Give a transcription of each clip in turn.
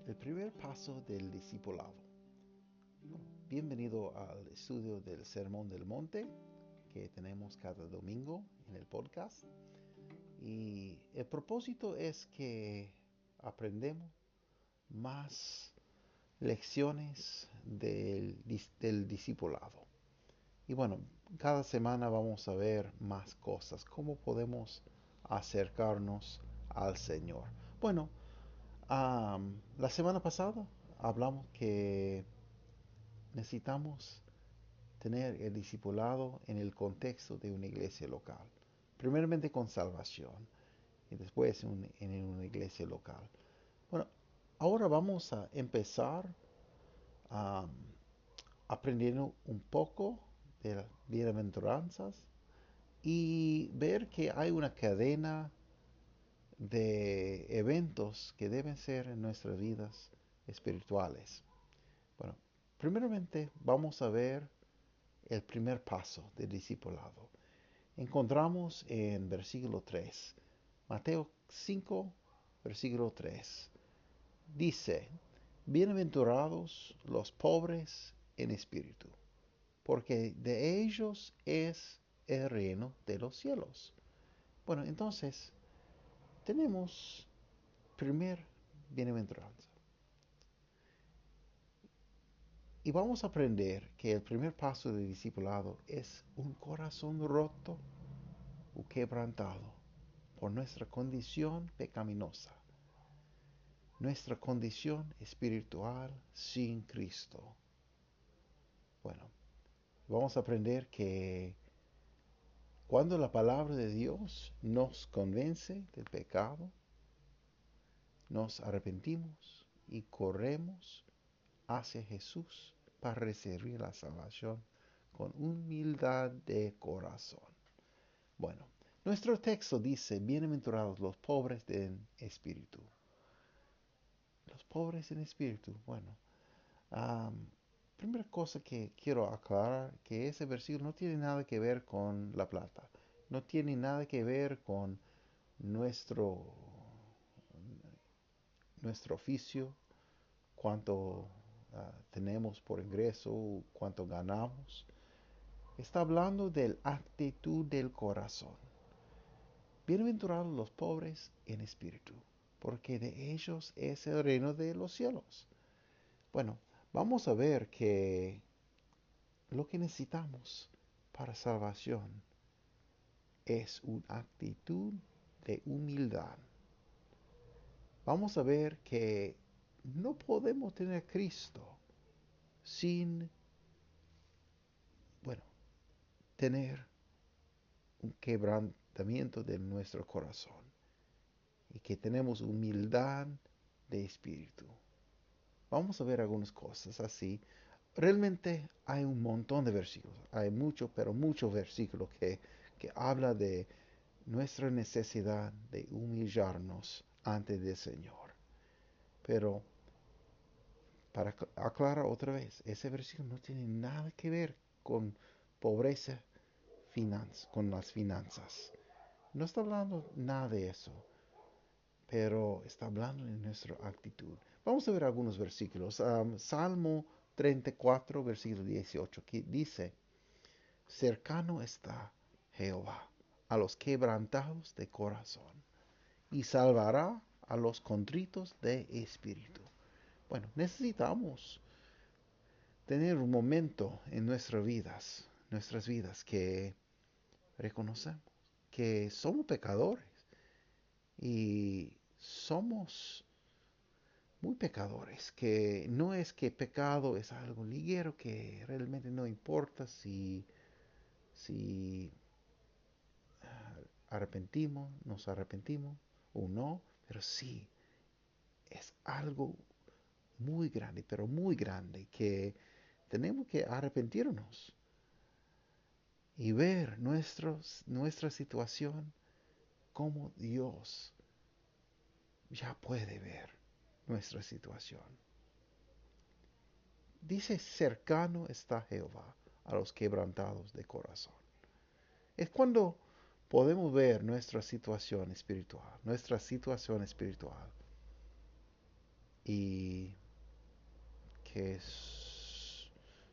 El primer paso del discipulado. Bienvenido al estudio del Sermón del Monte que tenemos cada domingo en el podcast. Y el propósito es que aprendemos más lecciones del discipulado. Y bueno, cada semana vamos a ver más cosas, cómo podemos acercarnos al Señor. Bueno, la semana pasada hablamos que necesitamos tener el discipulado en el contexto de una iglesia local. Primeramente con salvación y después en una iglesia local. Bueno, ahora vamos a empezar um, aprendiendo un poco de las bienaventuranzas y ver que hay una cadena de eventos que deben ser en nuestras vidas espirituales. Bueno, primeramente vamos a ver el primer paso del discipulado. Encontramos en versículo 3, Mateo 5, versículo 3. Dice, bienaventurados los pobres en espíritu, porque de ellos es el reino de los cielos. Bueno, entonces tenemos primer bienaventuranza. Y vamos a aprender que el primer paso del discipulado es un corazón roto o quebrantado por nuestra condición pecaminosa, nuestra condición espiritual sin Cristo. Bueno, vamos a aprender que cuando la palabra de Dios nos convence del pecado, nos arrepentimos y corremos hacia Jesús para recibir la salvación con humildad de corazón. Bueno, nuestro texto dice, bienaventurados los pobres en espíritu. Los pobres en espíritu. Bueno, um, primera cosa que quiero aclarar, que ese versículo no tiene nada que ver con la plata. No tiene nada que ver con nuestro, nuestro oficio, cuánto tenemos por ingreso, cuánto ganamos. Está hablando de la actitud del corazón. Bienaventurados los pobres en espíritu, porque de ellos es el reino de los cielos. Bueno, vamos a ver que lo que necesitamos para salvación es una actitud de humildad. Vamos a ver que no podemos tener a Cristo sin, bueno, tener un quebrantamiento de nuestro corazón y que tenemos humildad de espíritu. Vamos a ver algunas cosas así. Realmente hay un montón de versículos, hay mucho, pero muchos versículos que habla de nuestra necesidad de humillarnos ante el Señor. Pero para aclarar otra vez, ese versículo no tiene nada que ver con pobreza, con las finanzas. No está hablando nada de eso, pero está hablando de nuestra actitud. Vamos a ver algunos versículos. Salmo 34, versículo 18, que dice, cercano está Jehová a los quebrantados de corazón y salvará a los contritos de espíritu. Bueno, necesitamos tener un momento en nuestras vidas que reconocemos que somos pecadores y somos muy pecadores, que no es que pecado es algo ligero que realmente no importa si nos arrepentimos o no, pero sí es algo muy grande, pero muy grande, que tenemos que arrepentirnos y ver nuestra situación como Dios ya puede ver nuestra situación. Dice, cercano está Jehová a los quebrantados de corazón. Es cuando podemos ver nuestra situación espiritual, y que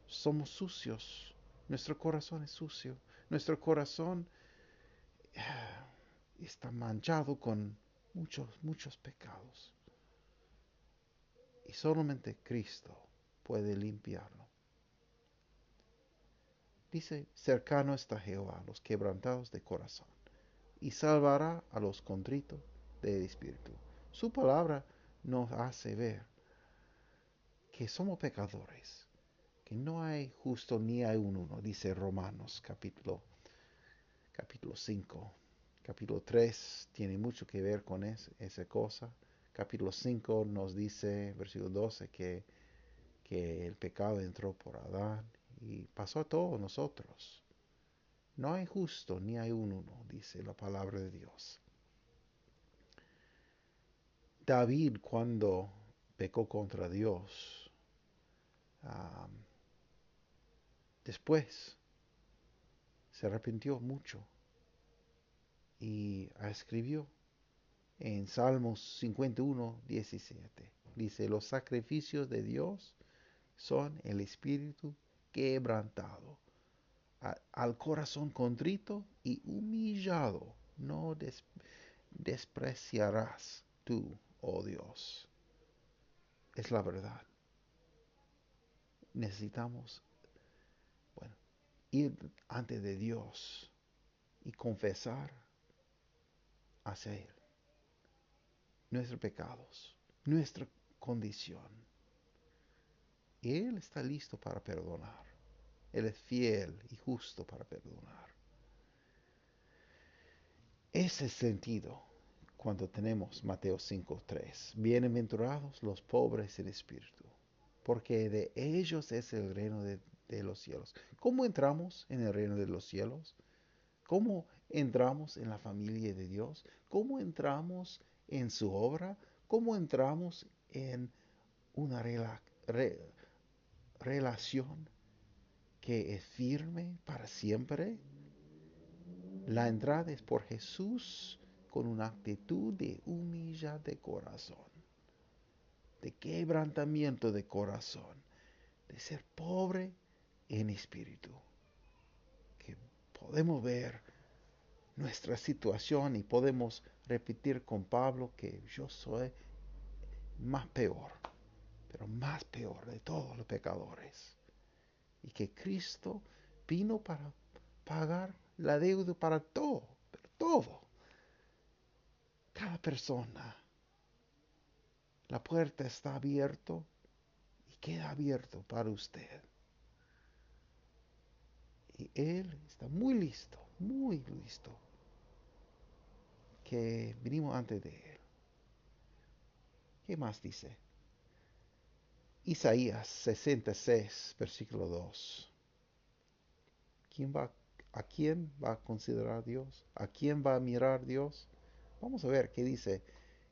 somos sucios. Nuestro corazón es sucio. Nuestro corazón está manchado con muchos pecados. Y solamente Cristo puede limpiarlo. Dice, cercano está Jehová a los quebrantados de corazón, y salvará a los contritos de espíritu. Su palabra nos hace ver que somos pecadores, que no hay justo ni hay uno, dice Romanos capítulo 5. Capítulo 3 tiene mucho que ver con esa cosa. Capítulo 5 nos dice, versículo 12, que el pecado entró por Adán y pasó a todos nosotros. No hay justo ni hay uno, dice la palabra de Dios. David, cuando pecó contra Dios, um, después se arrepintió mucho y escribió en Salmos 51:17. Dice, los sacrificios de Dios son el espíritu quebrantado. Al corazón contrito y humillado no despreciarás tú, oh Dios. Es la verdad. Necesitamos, bueno, ir ante de Dios y confesar hacia Él nuestros pecados, nuestra condición. Y Él está listo para perdonar. Él es fiel y justo para perdonar. Ese es el sentido cuando tenemos Mateo 5:3. Bienaventurados los pobres en espíritu, porque de ellos es el reino de los cielos. ¿Cómo entramos en el reino de los cielos? ¿Cómo entramos en la familia de Dios? ¿Cómo entramos en su obra? ¿Cómo entramos en una relación que es firme para siempre? La entrada es por Jesús con una actitud de humildad de corazón, de quebrantamiento de corazón, de ser pobre en espíritu. Que podemos ver nuestra situación y podemos repetir con Pablo que yo soy más peor, pero más peor de todos los pecadores. Y que Cristo vino para pagar la deuda para todo, pero todo. Cada persona. La puerta está abierta y queda abierto para usted. Y Él está muy listo, que venimos antes de Él. ¿Qué más dice? Isaías 66, versículo 2. ¿A quién va a considerar Dios? ¿A quién va a mirar Dios? Vamos a ver qué dice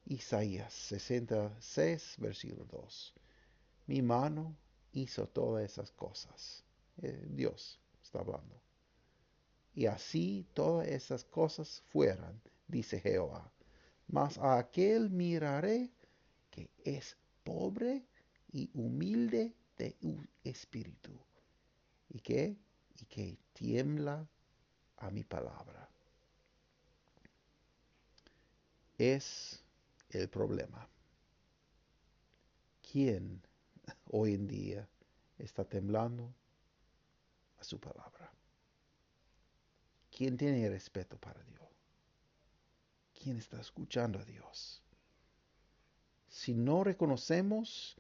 Isaías 66, versículo 2. Mi mano hizo todas esas cosas. Dios está hablando. Y así todas esas cosas fueran, dice Jehová. Mas a aquel miraré que es pobre y humilde de espíritu, y que tiembla a mi palabra. Es el problema. ¿Quién hoy en día está temblando a su palabra? ¿Quién tiene respeto para Dios? ¿Quién está escuchando a Dios? Si no reconocemos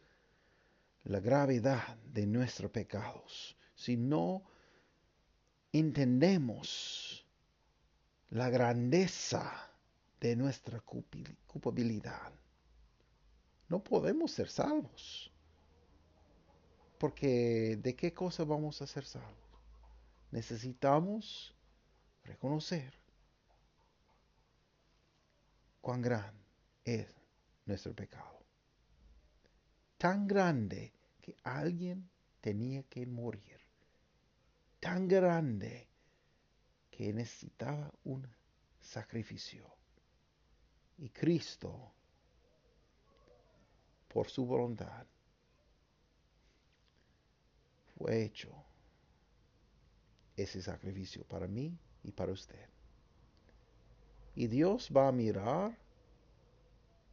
la gravedad de nuestros pecados, si no entendemos la grandeza de nuestra culpabilidad, no podemos ser salvos. Porque ¿de qué cosa vamos a ser salvos? Necesitamos reconocer cuán grande es nuestro pecado. Tan grande que alguien tenía que morir. Tan grande que necesitaba un sacrificio. Y Cristo, por su voluntad, fue hecho ese sacrificio para mí y para usted. Y Dios va a mirar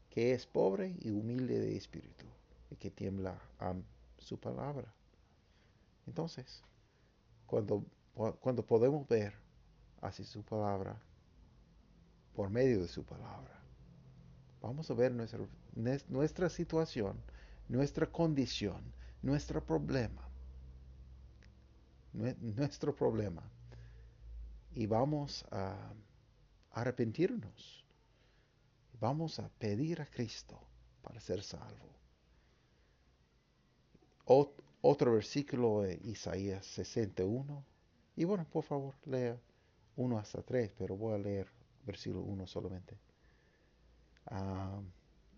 que es pobre y humilde de espíritu y que tiembla a su palabra. Entonces, cuando, cuando podemos ver hacia su palabra, por medio de su palabra, vamos a ver nuestra situación, nuestra condición, nuestro problema, nuestro problema. Y vamos a arrepentirnos. Vamos a pedir a Cristo para ser salvo. Otro versículo de Isaías 61. Y bueno, por favor, lea 1 hasta 3, pero voy a leer versículo 1 solamente. Ah,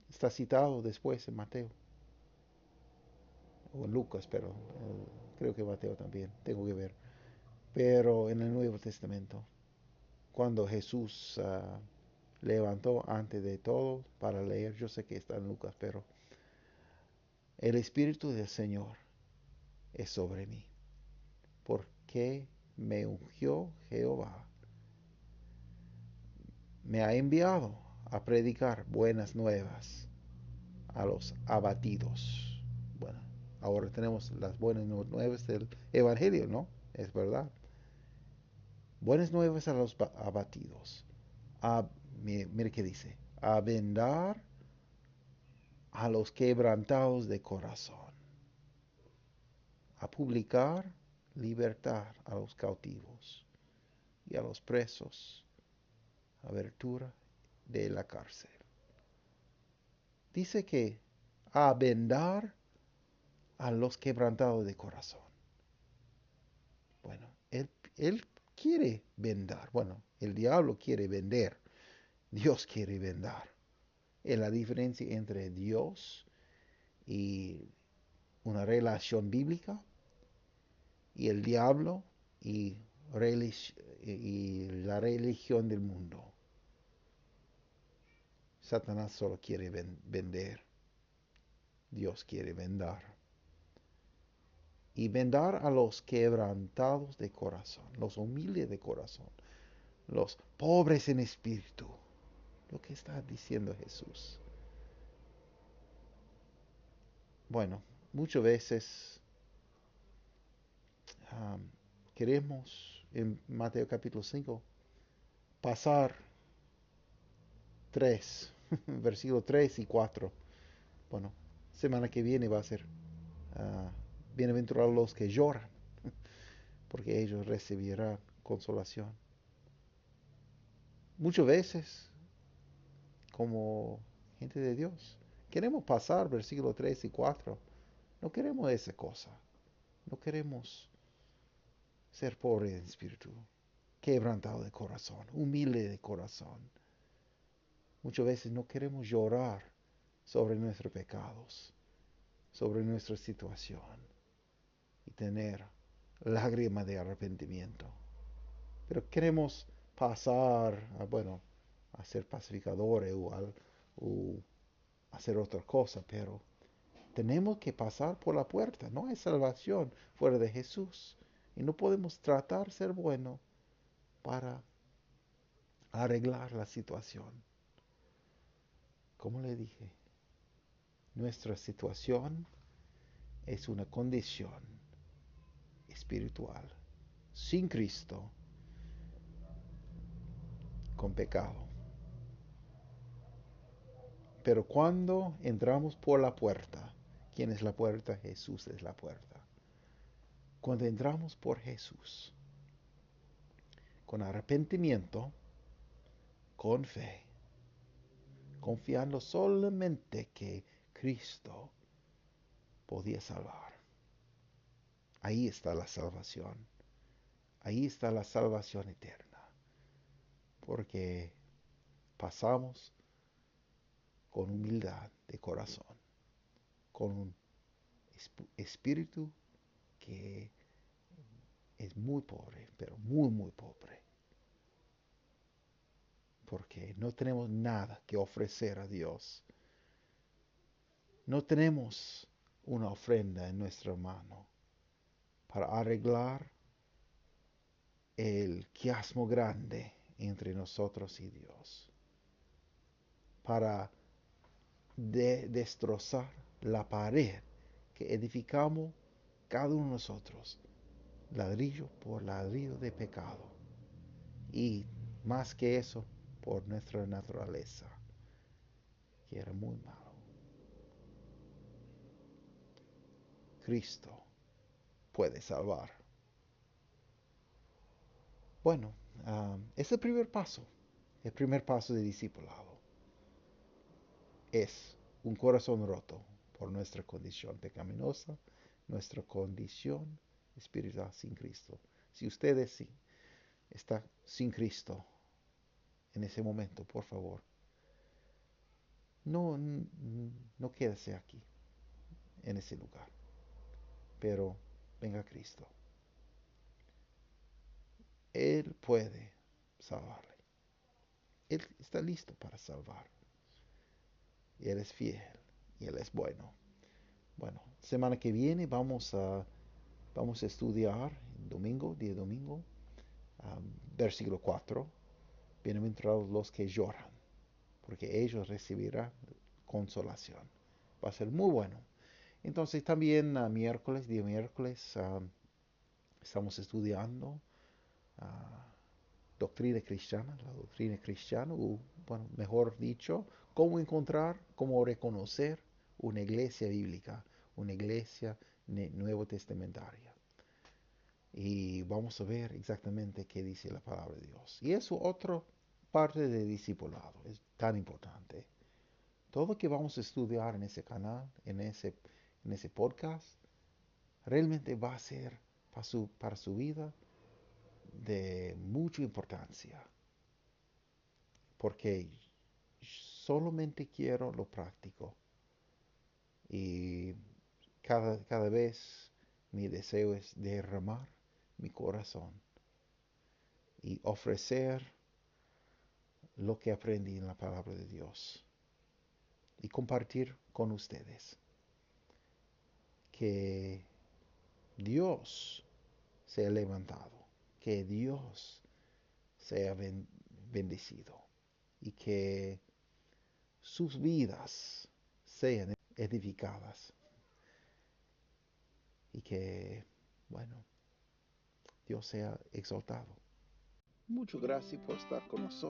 está citado después en Mateo, o en Lucas, pero creo que Mateo también, tengo que ver. Pero en el Nuevo Testamento, cuando Jesús levantó antes de todo para leer, yo sé que está en Lucas, pero el Espíritu del Señor es sobre mí, porque me ungió Jehová, me ha enviado a predicar buenas nuevas a los abatidos. Bueno, ahora tenemos las buenas nuevas del Evangelio, ¿no? Es verdad. Buenas nuevas a los abatidos. A, mire qué dice. A vendar a los quebrantados de corazón. A publicar libertad a los cautivos y a los presos, abertura de la cárcel. Dice que a vendar a los quebrantados de corazón. Bueno, él quiere vendar. Bueno, el diablo quiere vender. Dios quiere vendar. Es la diferencia entre Dios y una relación bíblica y el diablo y, y la religión del mundo. Satanás solo quiere vender. Dios quiere vendar. Y vendar a los quebrantados de corazón, los humildes de corazón, los pobres en espíritu. Lo que está diciendo Jesús. Bueno, muchas veces queremos en Mateo capítulo 5 pasar 3, versículos 3 y 4. Bueno, semana que viene va a ser uh, bienaventurados los que lloran, porque ellos recibirán consolación. Muchas veces, como gente de Dios, queremos pasar versículos 3 y 4. No queremos esa cosa. No queremos ser pobre en espíritu, quebrantado de corazón, humilde de corazón. Muchas veces no queremos llorar sobre nuestros pecados, sobre nuestra situación y tener lágrimas de arrepentimiento. Pero queremos pasar a ser pacificadores o hacer otra cosa, pero tenemos que pasar por la puerta. No hay salvación fuera de Jesús. Y no podemos tratar de ser bueno para arreglar la situación. Como le dije, nuestra situación es una condición espiritual sin Cristo, con pecado. Pero cuando entramos por la puerta, ¿quién es la puerta? Jesús es la puerta. Cuando entramos por Jesús, con arrepentimiento, con fe, confiando solamente que Cristo podía salvar. Ahí está la salvación. Ahí está la salvación eterna. Porque pasamos con humildad de corazón, con un espíritu que es muy pobre, pero muy, muy pobre. Porque no tenemos nada que ofrecer a Dios. No tenemos una ofrenda en nuestra mano para arreglar el quiasmo grande entre nosotros y Dios, para destrozar la pared que edificamos cada uno de nosotros, ladrillo por ladrillo de pecado, y más que eso, por nuestra naturaleza, que era muy malo. Cristo puede salvar. Bueno, es el primer paso de discipulado. Es un corazón roto por nuestra condición pecaminosa, nuestra condición espiritual sin Cristo. Si ustedes sí está sin Cristo en ese momento, por favor, no, no quédese aquí, en ese lugar, pero venga Cristo. Él puede salvarle. Él está listo para salvar. Y Él es fiel y Él es bueno. Bueno, semana que viene vamos a estudiar día domingo, versículo 4. Bienaventurados los que lloran, porque ellos recibirán consolación. Va a ser muy bueno. Entonces también día miércoles, estamos estudiando doctrina cristiana, la doctrina cristiana, o bueno, mejor dicho, cómo reconocer una iglesia bíblica, una iglesia nuevo testamentaria. Y vamos a ver exactamente qué dice la palabra de Dios. Y eso otra parte de discipulado, es tan importante. Todo lo que vamos a estudiar en ese canal, en ese podcast, realmente va a ser para su vida de mucha importancia. Porque solamente quiero lo práctico. Y cada vez mi deseo es derramar mi corazón y ofrecer lo que aprendí en la palabra de Dios y compartir con ustedes que Dios se ha levantado, que Dios sea bendecido y que sus vidas sean edificadas y que, bueno, Dios sea exaltado. Muchas gracias por estar con nosotros.